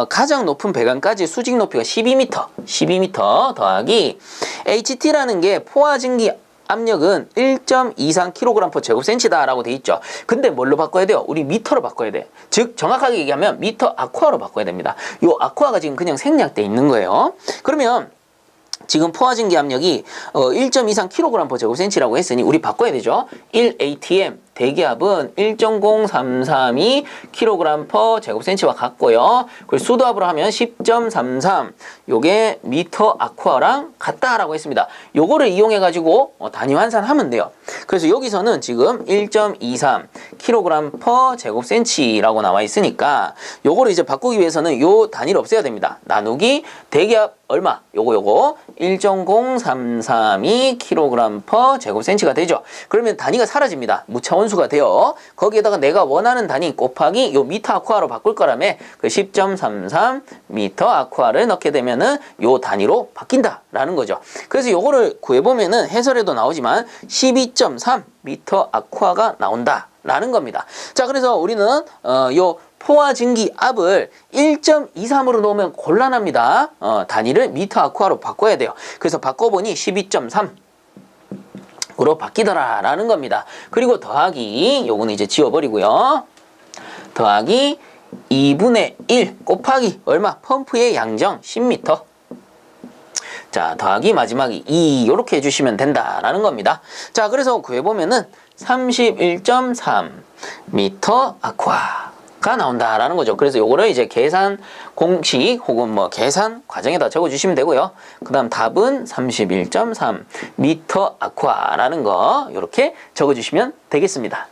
가장 높은 배관까지 수직 높이가 12m 더하기 HT라는 게 포화 증기 압력은 1.23kg/제곱센치다 라고 돼 있죠. 근데 뭘로 바꿔야 돼요? 우리 미터로 바꿔야 돼. 즉 정확하게 얘기하면 미터 아쿠아로 바꿔야 됩니다. 요 아쿠아가 지금 그냥 생략돼 있는 거예요. 그러면 지금 포화 증기 압력이 1.23kg/제곱센치라고 했으니 우리 바꿔야 되죠. 1atm 대기압은 1.032kg/제곱센치와 같고요. 그리고 수도압으로 하면 10.33, 요게 미터 아쿠아랑 같다라고 했습니다. 요거를 이용해가지고 단위 환산하면 돼요. 그래서 여기서는 지금 1.23kg/제곱센치라고 나와 있으니까 요거를 이제 바꾸기 위해서는 요 단위를 없애야 됩니다. 나누기 대기압 얼마? 요거 1.0332kg/제곱센치가 되죠. 그러면 단위가 사라집니다. 무차원수가 돼요. 거기에다가 내가 원하는 단위 곱하기 요 미터 아쿠아로 바꿀 거라며 그 10.33 미터 아쿠아를 넣게 되면은 요 단위로 바뀐다라는 거죠. 그래서 요거를 구해보면은 해설에도 나오지만 12.3 미터 아쿠아가 나온다라는 겁니다. 자, 그래서 우리는 요 포화 증기 압을 1.23으로 놓으면 곤란합니다. 단위를 미터 아쿠아로 바꿔야 돼요. 그래서 바꿔보니 12.3으로 바뀌더라라는 겁니다. 그리고 더하기, 요거는 이제 지워버리고요. 더하기 2분의 1 곱하기 얼마? 펌프의 양정 10m. 자, 더하기 마지막이 2 요렇게 해주시면 된다라는 겁니다. 자, 그래서 구해보면은 31.3 미터 아쿠아 가 나온다라는 거죠. 그래서 요거를 이제 계산 공식 혹은 뭐 계산 과정에다 적어주시면 되고요. 그 다음 답은 31.3 미터 아쿠아라는 거 이렇게 적어주시면 되겠습니다.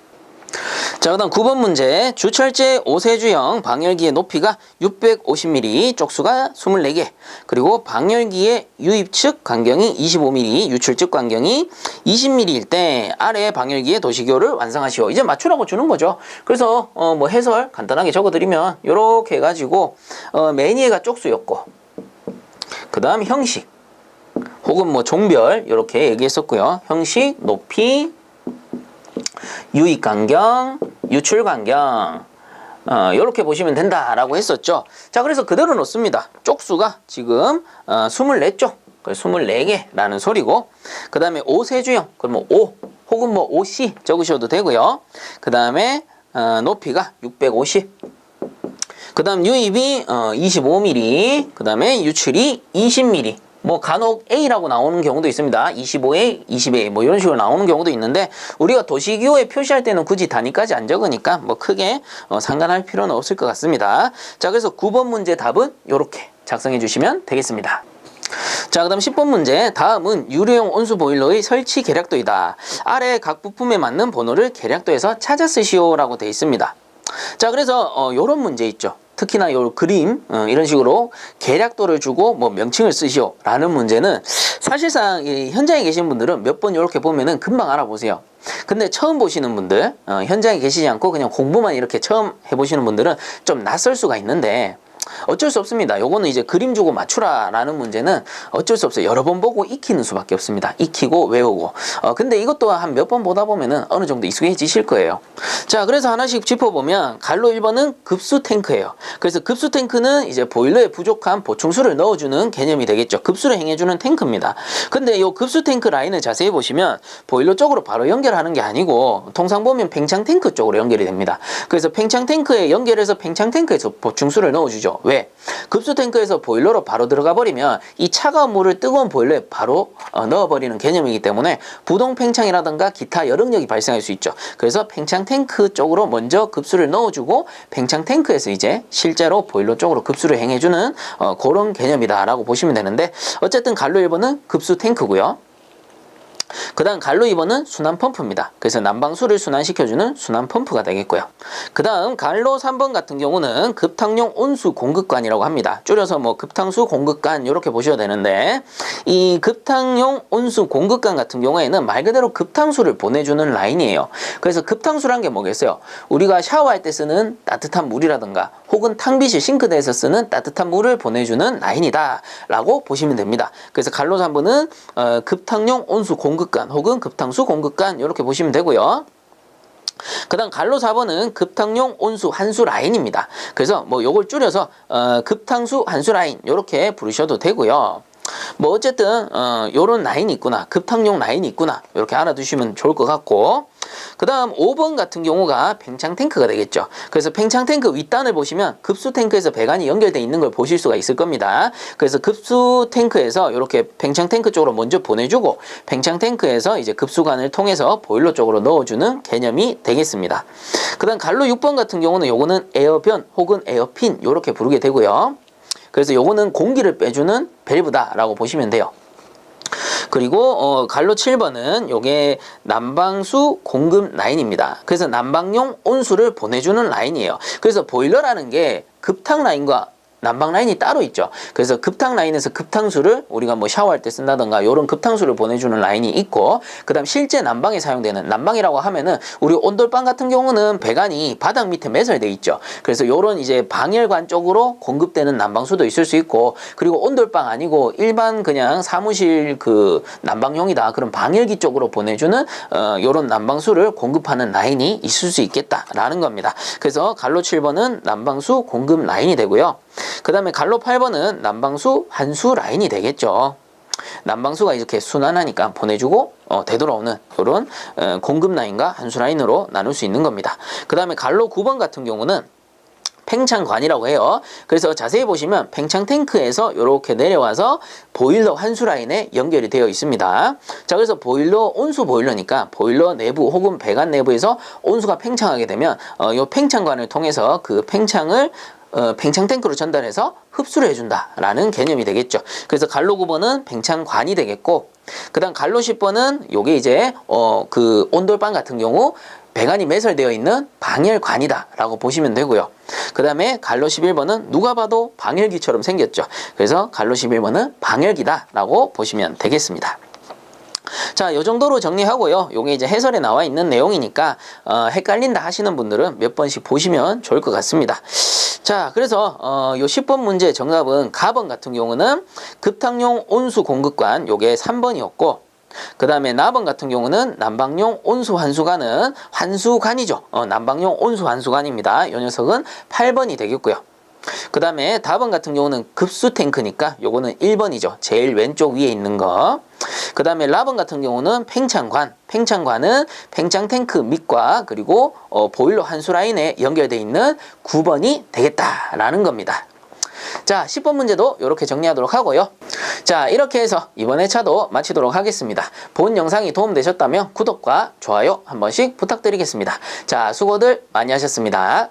자, 그 다음 9번 문제. 주철제 5세주형 방열기의 높이가 650mm, 쪽수가 24개, 그리고 방열기의 유입측 간경이 25mm, 유출측 간경이 20mm일 때 아래 방열기의 도시교를 완성하시오. 이제 맞추라고 주는 거죠. 그래서 뭐 해설 간단하게 적어드리면 요렇게 해가지고 매니에가 쪽수였고, 그 다음 형식 혹은 뭐 종별 이렇게 얘기했었고요. 형식, 높이, 유입 간경, 유출 간경, 이렇게 보시면 된다라고 했었죠. 자, 그래서 그대로 놓습니다. 쪽수가 지금 24쪽, 24개라는 소리고, 그 다음에 5세주형, 그러면 5 혹은 뭐 5C 적으셔도 되고요. 그 다음에 높이가 650, 그 다음 유입이 25mm, 그 다음에 유출이 20mm. 뭐 간혹 A라고 나오는 경우도 있습니다. 25A, 20A 뭐 이런 식으로 나오는 경우도 있는데 우리가 도시기호에 표시할 때는 굳이 단위까지 안 적으니까 뭐 크게 상관할 필요는 없을 것 같습니다. 자, 그래서 9번 문제 답은 이렇게 작성해 주시면 되겠습니다. 자, 그 다음 10번 문제. 다음은 유료용 온수 보일러의 설치 계략도이다. 아래 각 부품에 맞는 번호를 계략도에서 찾아 쓰시오 라고 되어 있습니다. 자, 그래서 요런 문제 있죠. 특히나 요 그림 이런 식으로 계략도를 주고 뭐 명칭을 쓰시오 라는 문제는 사실상 이 현장에 계신 분들은 몇 번 이렇게 보면은 금방 알아보세요. 근데 처음 보시는 분들, 현장에 계시지 않고 그냥 공부만 이렇게 처음 해보시는 분들은 좀 낯설 수가 있는데 어쩔 수 없습니다. 요거는 이제 그림 주고 맞추라 라는 문제는 어쩔 수 없어요. 여러 번 보고 익히는 수밖에 없습니다. 익히고 외우고. 근데 이것도 한 몇 번 보다 보면은 어느 정도 익숙해지실 거예요. 자, 그래서 하나씩 짚어보면 갈로 1번은 급수 탱크예요. 그래서 급수 탱크는 이제 보일러에 부족한 보충수를 넣어주는 개념이 되겠죠. 급수를 행해주는 탱크입니다. 근데 요 급수 탱크 라인을 자세히 보시면 보일러 쪽으로 바로 연결하는 게 아니고 통상 보면 팽창 탱크 쪽으로 연결이 됩니다. 그래서 팽창 탱크에 연결해서 팽창 탱크에서 보충수를 넣어주죠. 왜? 급수 탱크에서 보일러로 바로 들어가 버리면 이 차가운 물을 뜨거운 보일러에 바로 넣어버리는 개념이기 때문에 부동 팽창이라든가 기타 열응력이 발생할 수 있죠. 그래서 팽창 탱크 쪽으로 먼저 급수를 넣어주고 팽창 탱크에서 이제 실제로 보일러 쪽으로 급수를 행해주는 그런 개념이다라고 보시면 되는데 어쨌든 갈로 1번은 급수 탱크고요. 그 다음 갈로 2번은 순환 펌프입니다. 그래서 난방수를 순환시켜주는 순환 펌프가 되겠고요. 그 다음 갈로 3번 같은 경우는 급탕용 온수 공급관이라고 합니다. 줄여서 뭐 급탕수 공급관 이렇게 보셔야 되는데 이 급탕용 온수 공급관 같은 경우에는 말 그대로 급탕수를 보내주는 라인이에요. 그래서 급탕수란 게 뭐겠어요? 우리가 샤워할 때 쓰는 따뜻한 물이라든가 혹은 탕비실 싱크대에서 쓰는 따뜻한 물을 보내주는 라인이다 라고 보시면 됩니다. 그래서 갈로 3번은 급탕용 온수 공급관 혹은 급탕수 공급관 이렇게 보시면 되고요. 그 다음 갈로 4번은 급탕용 온수 환수 라인입니다. 그래서 뭐 요걸 줄여서 급탕수 환수 라인 이렇게 부르셔도 되고요. 뭐 어쨌든 요런 라인이 있구나, 급탕용 라인이 있구나 이렇게 알아두시면 좋을 것 같고, 그 다음 5번 같은 경우가 팽창 탱크가 되겠죠. 그래서 팽창 탱크 윗단을 보시면 급수 탱크에서 배관이 연결되어 있는 걸 보실 수가 있을 겁니다. 그래서 급수 탱크에서 이렇게 팽창 탱크 쪽으로 먼저 보내주고 팽창 탱크에서 이제 급수관을 통해서 보일러 쪽으로 넣어주는 개념이 되겠습니다. 그 다음 갈로 6번 같은 경우는 요거는 에어변 혹은 에어핀 이렇게 부르게 되고요. 그래서 요거는 공기를 빼주는 밸브다라고 보시면 돼요. 그리고 갈로 7번은 요게 난방수 공급 라인입니다. 그래서 난방용 온수를 보내주는 라인이에요. 그래서 보일러라는 게 급탕 라인과 난방 라인이 따로 있죠. 그래서 급탕 라인에서 급탕수를 우리가 뭐 샤워할 때 쓴다던가 이런 급탕수를 보내주는 라인이 있고, 그 다음 실제 난방에 사용되는, 난방이라고 하면은 우리 온돌방 같은 경우는 배관이 바닥 밑에 매설돼 있죠. 그래서 요런 이제 방열관 쪽으로 공급되는 난방수도 있을 수 있고, 그리고 온돌방 아니고 일반 그냥 사무실 그 난방용이다 그런 방열기 쪽으로 보내주는 요런 난방수를 공급하는 라인이 있을 수 있겠다라는 겁니다. 그래서 갈로 7번은 난방수 공급 라인이 되고요. 그 다음에 갈로 8번은 난방수 환수 라인이 되겠죠. 난방수가 이렇게 순환하니까 보내주고 되돌아오는 이런 공급 라인과 환수 라인으로 나눌 수 있는 겁니다. 그 다음에 갈로 9번 같은 경우는 팽창관이라고 해요. 그래서 자세히 보시면 팽창 탱크에서 이렇게 내려와서 보일러 환수 라인에 연결이 되어 있습니다. 자, 그래서 보일러 온수 보일러니까 보일러 내부 혹은 배관 내부에서 온수가 팽창하게 되면 이 팽창관을 통해서 그 팽창을 팽창 탱크로 전달해서 흡수를 해준다라는 개념이 되겠죠. 그래서 갈로 9번은 팽창관이 되겠고, 그 다음 갈로 10번은 요게 이제 그 온돌방 같은 경우 배관이 매설되어 있는 방열관이다 라고 보시면 되고요. 그 다음에 갈로 11번은 누가 봐도 방열기처럼 생겼죠. 그래서 갈로 11번은 방열기다 라고 보시면 되겠습니다. 자, 요 정도로 정리하고요. 요게 이제 해설에 나와 있는 내용이니까 헷갈린다 하시는 분들은 몇 번씩 보시면 좋을 것 같습니다. 자, 그래서 요 10번 문제 정답은 가번 같은 경우는 급탕용 온수 공급관 요게 3번이었고, 그 다음에 나번 같은 경우는 난방용 온수 환수관은 환수관이죠. 난방용 온수 환수관입니다. 이 녀석은 8번이 되겠고요. 그 다음에 다번 같은 경우는 급수 탱크니까 요거는 1번이죠. 제일 왼쪽 위에 있는 거. 그 다음에 라번 같은 경우는 팽창관. 팽창관은 팽창 탱크 밑과 그리고 보일러 환수 라인에 연결되어 있는 9번이 되겠다라는 겁니다. 자, 10번 문제도 이렇게 정리하도록 하고요. 자, 이렇게 해서 이번 회차도 마치도록 하겠습니다. 본 영상이 도움되셨다면 구독과 좋아요 한 번씩 부탁드리겠습니다. 자, 수고들 많이 하셨습니다.